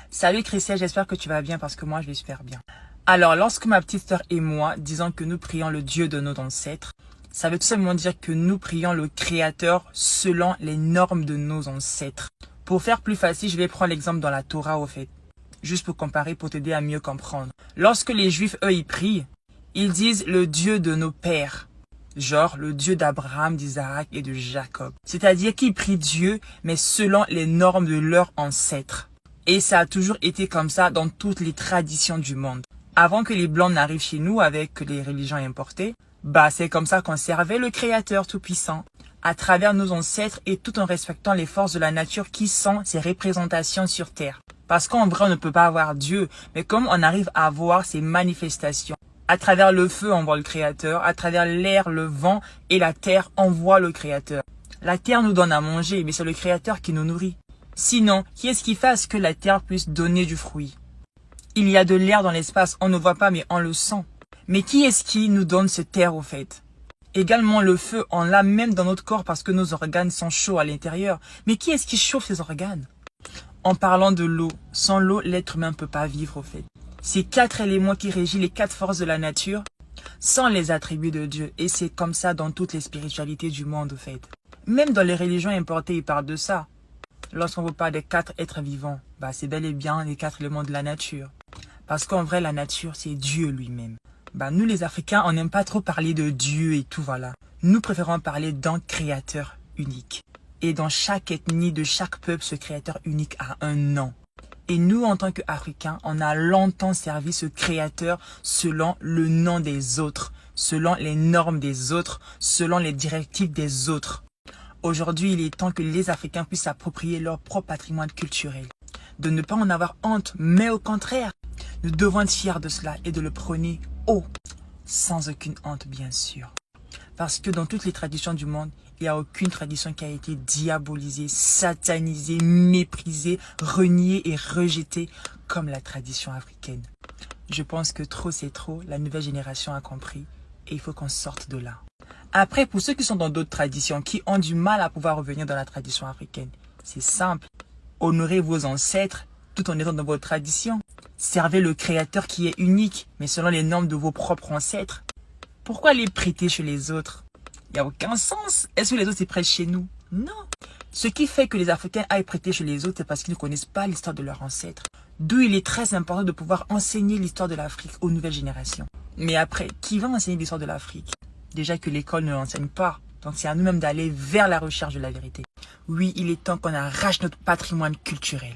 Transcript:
Salut Christian, j'espère que tu vas bien parce que moi je vais super bien. Alors, lorsque ma petite sœur et moi disons que nous prions le Dieu de nos ancêtres, ça veut tout simplement dire que nous prions le Créateur selon les normes de nos ancêtres. Pour faire plus facile, je vais prendre l'exemple dans la Torah au fait, juste pour comparer, pour t'aider à mieux comprendre. Lorsque les Juifs, eux, ils prient, ils disent le Dieu de nos pères. Genre le Dieu d'Abraham, d'Isaac et de Jacob. C'est-à-dire qu'ils prient Dieu, mais selon les normes de leurs ancêtres. Et ça a toujours été comme ça dans toutes les traditions du monde. Avant que les Blancs n'arrivent chez nous avec les religions importées, c'est comme ça qu'on servait le Créateur Tout-Puissant, à travers nos ancêtres et tout en respectant les forces de la nature qui sont ses représentations sur Terre. Parce qu'en vrai, on ne peut pas avoir Dieu, mais comme on arrive à voir ses manifestations. À travers le feu, on voit le Créateur. À travers l'air, le vent et la terre, on voit le Créateur. La terre nous donne à manger, mais c'est le Créateur qui nous nourrit. Sinon, qui est-ce qui fait à ce que la terre puisse donner du fruit? Il y a de l'air dans l'espace, on ne voit pas, mais on le sent. Mais qui est-ce qui nous donne cette terre au fait? Également le feu, on l'a même dans notre corps parce que nos organes sont chauds à l'intérieur. Mais qui est-ce qui chauffe ces organes? En parlant de l'eau, sans l'eau, l'être humain ne peut pas vivre au fait. Ces 4 éléments qui régissent les 4 forces de la nature sont les attributs de Dieu. Et c'est comme ça dans toutes les spiritualités du monde au fait. Même dans les religions importées, ils parlent de ça. Lorsqu'on vous parle des 4 êtres vivants, c'est bel et bien les 4 éléments de la nature. Parce qu'en vrai, la nature, c'est Dieu lui-même. Nous les Africains, on n'aime pas trop parler de Dieu et tout, voilà. Nous préférons parler d'un créateur unique. Et dans chaque ethnie de chaque peuple, ce créateur unique a un nom. Et nous, en tant qu'Africains, on a longtemps servi ce créateur selon le nom des autres, selon les normes des autres, selon les directives des autres. Aujourd'hui, il est temps que les Africains puissent s'approprier leur propre patrimoine culturel. De ne pas en avoir honte, mais au contraire, nous devons être fiers de cela et de le prôner haut, sans aucune honte bien sûr. Parce que dans toutes les traditions du monde, il n'y a aucune tradition qui a été diabolisée, satanisée, méprisée, reniée et rejetée comme la tradition africaine. Je pense que trop c'est trop, la nouvelle génération a compris et il faut qu'on sorte de là. Après, pour ceux qui sont dans d'autres traditions, qui ont du mal à pouvoir revenir dans la tradition africaine, c'est simple. Honorez vos ancêtres tout en étant dans votre tradition. Servez le créateur qui est unique, mais selon les normes de vos propres ancêtres. Pourquoi les prêter chez les autres? Il n'y a aucun sens. Est-ce que les autres se prêtent chez nous? Non. Ce qui fait que les Africains aillent prêter chez les autres, c'est parce qu'ils ne connaissent pas l'histoire de leurs ancêtres. D'où il est très important de pouvoir enseigner l'histoire de l'Afrique aux nouvelles générations. Mais après, qui va enseigner l'histoire de l'Afrique? Déjà que l'école ne l'enseigne pas. Donc c'est à nous-mêmes d'aller vers la recherche de la vérité. Oui, il est temps qu'on arrache notre patrimoine culturel.